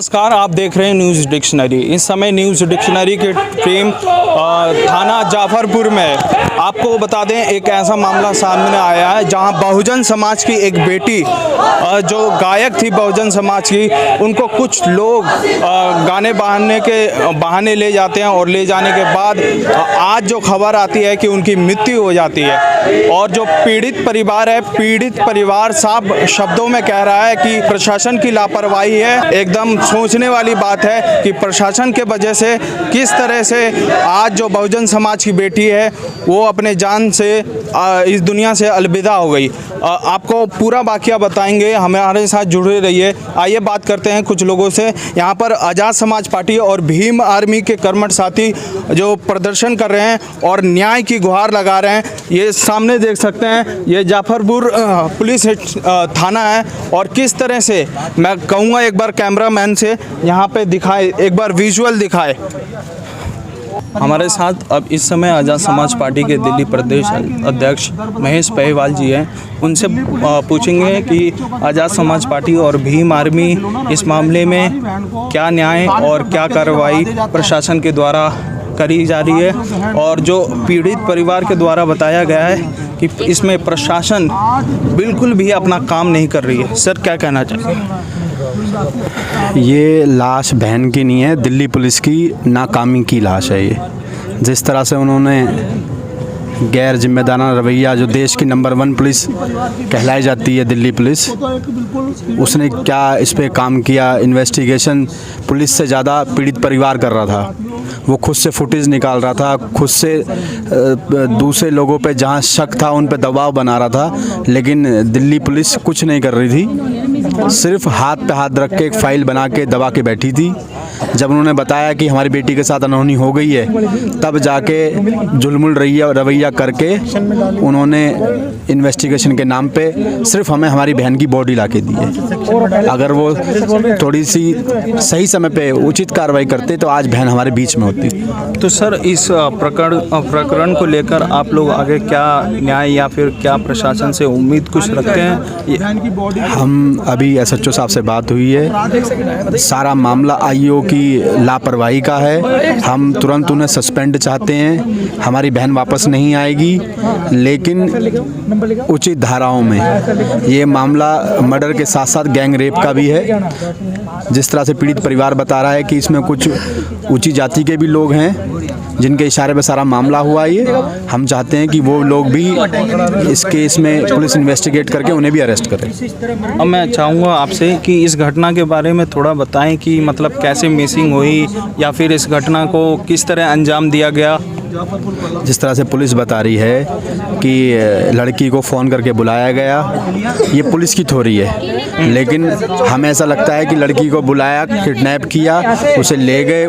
नमस्कार, आप देख रहे हैं न्यूज़ डिक्शनरी। इस समय न्यूज़ डिक्शनरी की टीम थाना जाफरपुर में आपको बता दें एक ऐसा मामला सामने आया है जहां बहुजन समाज की एक बेटी जो गायक थी बहुजन समाज की, उनको कुछ लोग गाने बहाने ले जाते हैं और ले जाने के बाद आज जो खबर आती है कि उनकी मृत्यु हो जाती है। और जो पीड़ित परिवार साफ शब्दों में कह रहा है कि प्रशासन की लापरवाही है। एकदम सोचने वाली बात है कि प्रशासन के वजह से किस तरह से आज जो बहुजन समाज की बेटी है वो अपने जान से इस दुनिया से अलविदा हो गई। आपको पूरा वाकया बताएंगे, हमारे साथ जुड़े रहिए। आइए बात करते हैं कुछ लोगों से। यहाँ पर आज़ाद समाज पार्टी और भीम आर्मी के कर्मठ साथी जो प्रदर्शन कर रहे हैं और न्याय की गुहार लगा रहे हैं। ये सामने देख सकते हैं, ये जाफरपुर पुलिस थाना है। और किस तरह से मैं कहूँगा एक बार कैमरामैन से यहाँ पे दिखाए, एक बार विजुअल दिखाए। हमारे साथ अब इस समय आज़ाद समाज पार्टी के दिल्ली प्रदेश अध्यक्ष महेश पहलवाल जी हैं। उनसे पूछेंगे कि आज़ाद समाज पार्टी और भीम आर्मी इस मामले में क्या न्याय और क्या कार्रवाई प्रशासन के द्वारा करी जा रही है, और जो पीड़ित परिवार के द्वारा बताया गया है कि इसमें प्रशासन बिल्कुल भी अपना काम नहीं कर रही है। सर, क्या कहना चाहिए? ये लाश बहन की नहीं है, दिल्ली पुलिस की नाकामी की लाश है। ये जिस तरह से उन्होंने गैर जिम्मेदाराना रवैया, जो देश की नंबर 1 पुलिस कहलाई जाती है दिल्ली पुलिस, उसने क्या इस पे काम किया। इन्वेस्टिगेशन पुलिस से ज़्यादा पीड़ित परिवार कर रहा था। वो खुद से फुटेज निकाल रहा था, खुद से दूसरे लोगों पे जहाँ शक था उन पे दबाव बना रहा था। लेकिन दिल्ली पुलिस कुछ नहीं कर रही थी, सिर्फ हाथ पे हाथ रख के एक फ़ाइल बना के दबा के बैठी थी। जब उन्होंने बताया कि हमारी बेटी के साथ अनहोनी हो गई है, तब जाके जुल्मुल रवैया करके उन्होंने इन्वेस्टिगेशन के नाम पे सिर्फ हमें हमारी बहन की बॉडी ला के दी है। अगर वो थोड़ी सी सही समय पे उचित कार्रवाई करते तो आज बहन हमारे बीच में होती। तो सर, इस प्रकरण को लेकर आप लोग आगे क्या न्याय या फिर क्या प्रशासन से उम्मीद कुछ रखते हैं? हम अभी SHO साहब से बात हुई है, सारा मामला IO की लापरवाही का है। हम तुरंत उन्हें सस्पेंड चाहते हैं। हमारी बहन वापस नहीं आएगी, लेकिन उचित धाराओं में। ये मामला मर्डर के साथ साथ गैंग रेप का भी है। जिस तरह से पीड़ित परिवार बता रहा है कि इसमें कुछ ऊंची जाति के भी लोग हैं जिनके इशारे पे सारा मामला हुआ। ये हम चाहते हैं कि वो लोग भी इस केस में पुलिस इन्वेस्टिगेट करके उन्हें भी अरेस्ट करे। अब मैं चाहूँगा आपसे कि इस घटना के बारे में थोड़ा बताएं कि मतलब कैसे मिसिंग हुई या फिर इस घटना को किस तरह अंजाम दिया गया। जिस तरह से पुलिस बता रही है कि लड़की को फ़ोन करके बुलाया गया, ये पुलिस की थ्योरी है। लेकिन हमें ऐसा लगता है कि लड़की को बुलाया, किडनैप किया, उसे ले गए,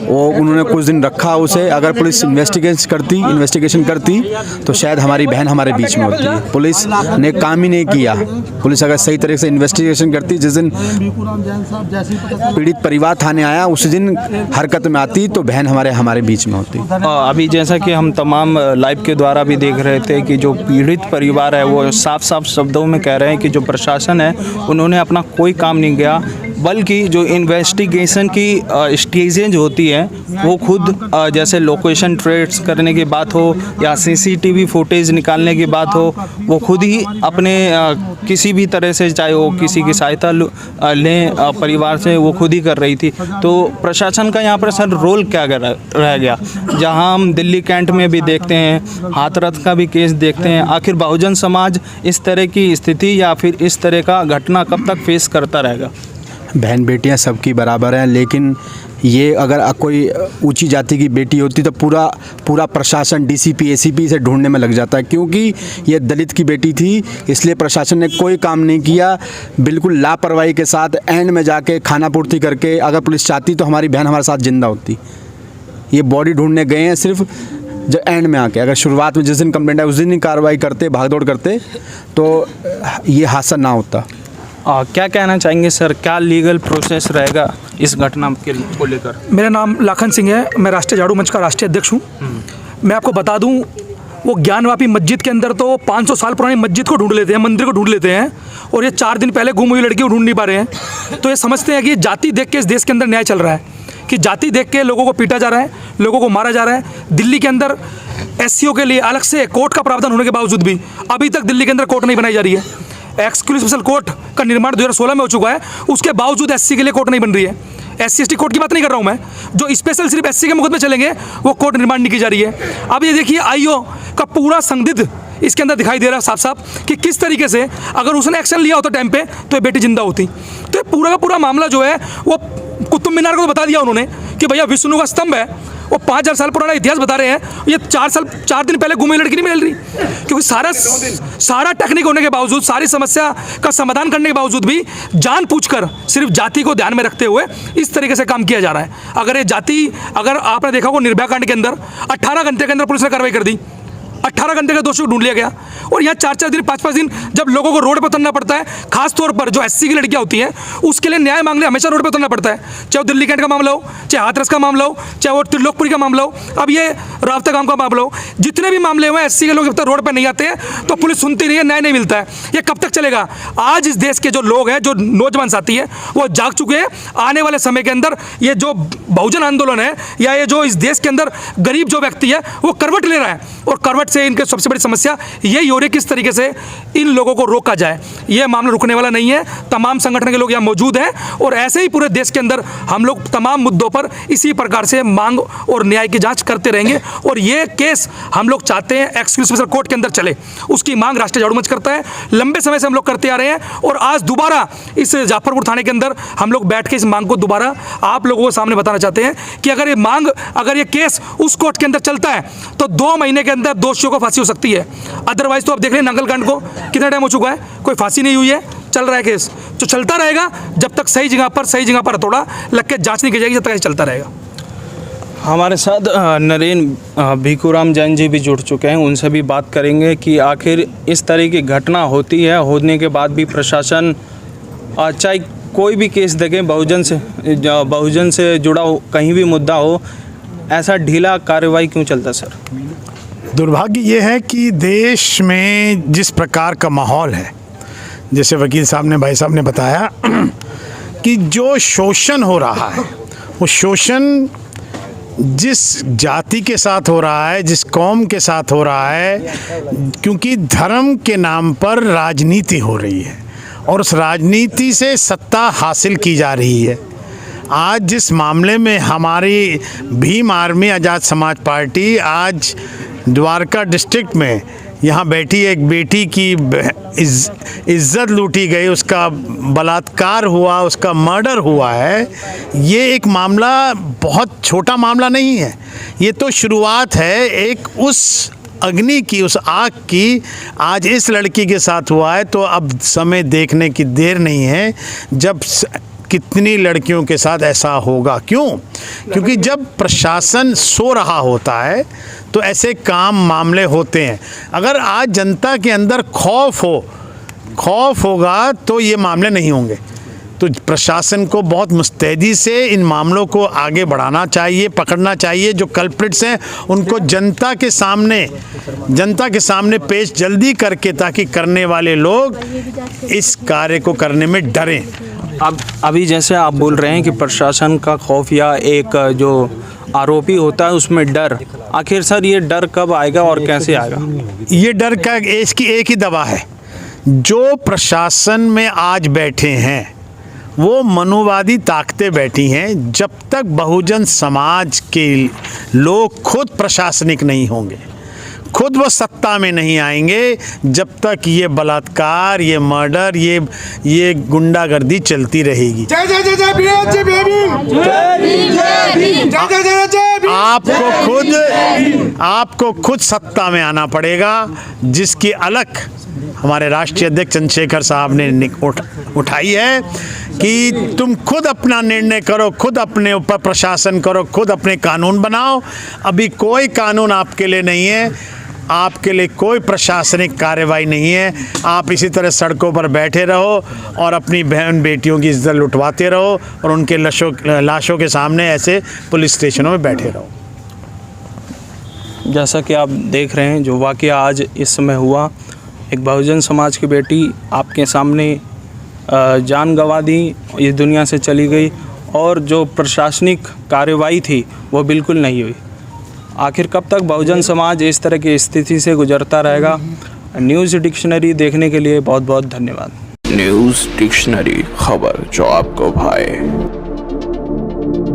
वो उन्होंने कुछ दिन रखा उसे। अगर पुलिस इन्वेस्टिगेशन करती तो शायद हमारी बहन हमारे बीच में होती। पुलिस ने काम ही नहीं किया। पुलिस अगर सही तरीके से इन्वेस्टिगेशन करती, जिस दिन पीड़ित परिवार थाने आया उस दिन हरकत में आती, तो बहन हमारे बीच में होती। अभी जैसा कि हम तमाम लाइव के द्वारा भी देख रहे थे कि जो पीड़ित परिवार है वो साफ साफ शब्दों में कह रहे हैं कि जो प्रशासन है उन्होंने अपना कोई काम नहीं किया, बल्कि जो इन्वेस्टिगेशन की स्टेजेज होती हैं वो खुद जैसे लोकेशन ट्रेस करने की बात हो या CCTV फुटेज निकालने की बात हो, वो खुद ही अपने किसी भी तरह से, चाहे वो किसी की सहायता लें परिवार से, वो खुद ही कर रही थी। तो प्रशासन का यहाँ पर सर रोल क्या रह गया? जहाँ हम दिल्ली कैंट में भी देखते हैं, हाथरस का भी केस देखते हैं। आखिर बहुजन समाज इस तरह की स्थिति या फिर इस तरह का घटना कब तक फेस करता रहेगा? बहन बेटियां सबकी बराबर हैं, लेकिन ये अगर कोई ऊंची जाति की बेटी होती तो पूरा प्रशासन DCP ACP से ढूंढने में लग जाता है। क्योंकि ये दलित की बेटी थी, इसलिए प्रशासन ने कोई काम नहीं किया। बिल्कुल लापरवाही के साथ एंड में जाके खाना पूर्ति करके, अगर पुलिस चाहती तो हमारी बहन हमारे साथ जिंदा होती। ये बॉडी ढूंढने गए हैं सिर्फ जो एंड में आके। अगर शुरुआत में जिस दिन कंप्लेंट है उस दिन ही कार्रवाई करते, भागदौड़ करते, तो ये हादसा ना होता। क्या कहना चाहेंगे सर, क्या लीगल प्रोसेस रहेगा इस घटना को लेकर? मेरा नाम लाखन सिंह है, मैं राष्ट्रीय झाड़ू मंच का राष्ट्रीय अध्यक्ष हूँ। मैं आपको बता दूँ, वो ज्ञानवापी मस्जिद के अंदर तो 500 साल पुरानी मस्जिद को ढूंढ लेते हैं, मंदिर को ढूंढ लेते हैं, और ये 4 दिन पहले गुम हुई लड़की को ढूंढ नहीं पा रहे हैं। तो ये समझते हैं कि जाति देख के इस देश के अंदर न्याय चल रहा है, कि जाति देख के लोगों को पीटा जा रहा है, लोगों को मारा जा रहा है। दिल्ली के अंदर एससीओ के लिए अलग से कोर्ट का प्रावधान होने के बावजूद भी अभी तक दिल्ली के अंदर कोर्ट नहीं बनाई जा रही है। एक्सक्लूसिव स्पेशल कोर्ट का निर्माण 2016 में हो चुका है, उसके बावजूद एससी के लिए कोर्ट नहीं बन रही है। एससी एसटी कोर्ट की बात नहीं कर रहा हूँ मैं, जो स्पेशल सिर्फ एससी के मुकदमे चलेंगे वो कोर्ट निर्माण नहीं की जा रही है। अब ये देखिए आईओ का पूरा संदिग्ध इसके अंदर दिखाई दे रहा है साफ साफ कि किस तरीके से अगर उसने एक्शन लिया होता टाइम पे तो ये बेटी जिंदा होती। तो ये पूरा का पूरा मामला जो है वो कुतुब मीनार को बता दिया उन्होंने कि भैया विष्णु का स्तंभ है, वो 5000 साल पुराना इतिहास बता रहे हैं, ये 4 दिन पहले गुम हुई लड़की नहीं मिल रही। क्योंकि सारा टेक्निक होने के बावजूद, सारी समस्या का समाधान करने के बावजूद भी जानबूझकर सिर्फ जाति को ध्यान में रखते हुए इस तरीके से काम किया जा रहा है। अगर ये जाति, अगर आपने देखा हो निर्भया कांड के अंदर 18 घंटे के अंदर पुलिस ने कार्रवाई कर दी, 18 घंटे का दोषी को ढूंढ लिया गया। और यहाँ 4-4 दिन 5-5 दिन जब लोगों को रोड पर उतरना पड़ता है, खासतौर पर जो एससी की लड़कियाँ होती हैं उसके लिए न्याय मांगने हमेशा रोड पर उतरना पड़ता है, चाहे वो दिल्ली कैंट का मामला हो, चाहे हाथरस का मामला हो, चाहे वो त्रिलोकपुरी का मामला हो, अब ये रावता गांव का मामला हो। जितने भी मामले हुए एससी के लोग जब तक रोड पर नहीं आते हैं तो पुलिस सुनती नहीं है, न्याय नहीं मिलता है। ये कब तक चलेगा? आज इस देश के जो लोग हैं, जो नौजवान साथी है, वो जाग चुके हैं। आने वाले समय के अंदर ये जो बहुजन आंदोलन है या ये जो इस देश के अंदर गरीब जो व्यक्ति है वो करवट ले रहा है, और करवट से इनके सबसे बड़ी समस्या यही हो रही है किस तरीके से इन लोगों को रोका जाए। ये मामला रुकने वाला नहीं है। तमाम संगठन के लोग यहाँ मौजूद हैं और ऐसे ही पूरे देश के अंदर हम लोग तमाम मुद्दों पर इसी प्रकार से मांग और न्याय की जांच करते रहेंगे। और ये केस हम लोग चाहते हैं एक्सक्लूसिव स्पेशल कोर्ट के अंदर चले, उसकी मांग राष्ट्रीय झाड़ू मंच करता है। लंबे समय से हम लोग करते आ रहे हैं और आज दोबारा इस जाफरपुर थाने के अंदर हम लोग बैठ के इस मांग को दोबारा आप लोगों को सामने बताना चाहते हैं कि अगर ये केस उस कोर्ट के अंदर चलता है तो 2 महीने के अंदर दोषियों को फांसी हो सकती है। अदरवाइज तो आप देख रहे हैं नांगलकांड को कितना टाइम हो चुका है, कोई फांसी नहीं हुई है, चल रहा है केस। तो चलता रहेगा जब तक सही जगह पर हथौड़ा लग के जांच नहीं की जाएगी, जब तक चलता रहेगा। हमारे साथ नरेंद्र भिखुराम जैन जी भी जुड़ चुके हैं, उनसे भी बात करेंगे कि आखिर इस तरह की घटना होती है, होने के बाद भी प्रशासन चाहे कोई भी केस देखें, बहुजन से जुड़ा हो, कहीं भी मुद्दा हो, ऐसा ढीला कार्रवाई क्यों चलता सर? दुर्भाग्य ये है कि देश में जिस प्रकार का माहौल है, जैसे वकील साहब ने, भाई साहब ने बताया कि जो शोषण हो रहा है, वो शोषण जिस जाति के साथ हो रहा है, जिस कौम के साथ हो रहा है, क्योंकि धर्म के नाम पर राजनीति हो रही है और उस राजनीति से सत्ता हासिल की जा रही है। आज जिस मामले में हमारी भीम आर्मी आज़ाद समाज पार्टी आज द्वारका डिस्ट्रिक्ट में यहाँ बैठी एक बेटी की इज्जत लूटी गई, उसका बलात्कार हुआ, उसका मर्डर हुआ है, ये एक मामला बहुत छोटा मामला नहीं है। ये तो शुरुआत है एक उस अग्नि की, उस आग की। आज इस लड़की के साथ हुआ है तो अब समय देखने की देर नहीं है जब कितनी लड़कियों के साथ ऐसा होगा। क्यों? क्योंकि जब प्रशासन सो रहा होता है तो ऐसे काम मामले होते हैं। अगर आज जनता के अंदर खौफ होगा तो ये मामले नहीं होंगे। तो प्रशासन को बहुत मुस्तैदी से इन मामलों को आगे बढ़ाना चाहिए, पकड़ना चाहिए। जो कल्प्रिट्स हैं उनको जनता के सामने पेश जल्दी करके, ताकि करने वाले लोग इस कार्य को करने में डरें। अब अभी जैसे आप बोल रहे हैं कि प्रशासन का खौफ या एक जो आरोपी होता है उसमें डर, आखिर सर ये डर कब आएगा और कैसे आएगा? ये डर का इसकी एक ही दवा है। जो प्रशासन में आज बैठे हैं वो मनुवादी ताकतें बैठी हैं। जब तक बहुजन समाज के लोग खुद प्रशासनिक नहीं होंगे, खुद वो सत्ता में नहीं आएंगे, जब तक ये बलात्कार, ये मर्डर, ये गुंडागर्दी चलती रहेगी। आपको खुद सत्ता में आना पड़ेगा, जिसकी अलग हमारे राष्ट्रीय अध्यक्ष चंद्रशेखर साहब ने उठाई है कि तुम खुद अपना निर्णय करो, खुद अपने ऊपर प्रशासन करो, खुद अपने कानून बनाओ। अभी कोई कानून आपके लिए नहीं है, आपके लिए कोई प्रशासनिक कार्रवाई नहीं है। आप इसी तरह सड़कों पर बैठे रहो और अपनी बहन बेटियों की इज्जत लुटवाते रहो और उनके लाशों के सामने ऐसे पुलिस स्टेशनों में बैठे रहो। जैसा कि आप देख रहे हैं जो वाक़या आज इस समय हुआ, एक बहुजन समाज की बेटी आपके सामने जान गंवा दी, इस दुनिया से चली गई और जो प्रशासनिक कार्रवाई थी वो बिल्कुल नहीं हुई। आखिर कब तक बहुजन समाज इस तरह की स्थिति से गुजरता रहेगा? न्यूज़ डिक्शनरी देखने के लिए बहुत बहुत धन्यवाद। न्यूज़ डिक्शनरी, खबर जो आपको भाए।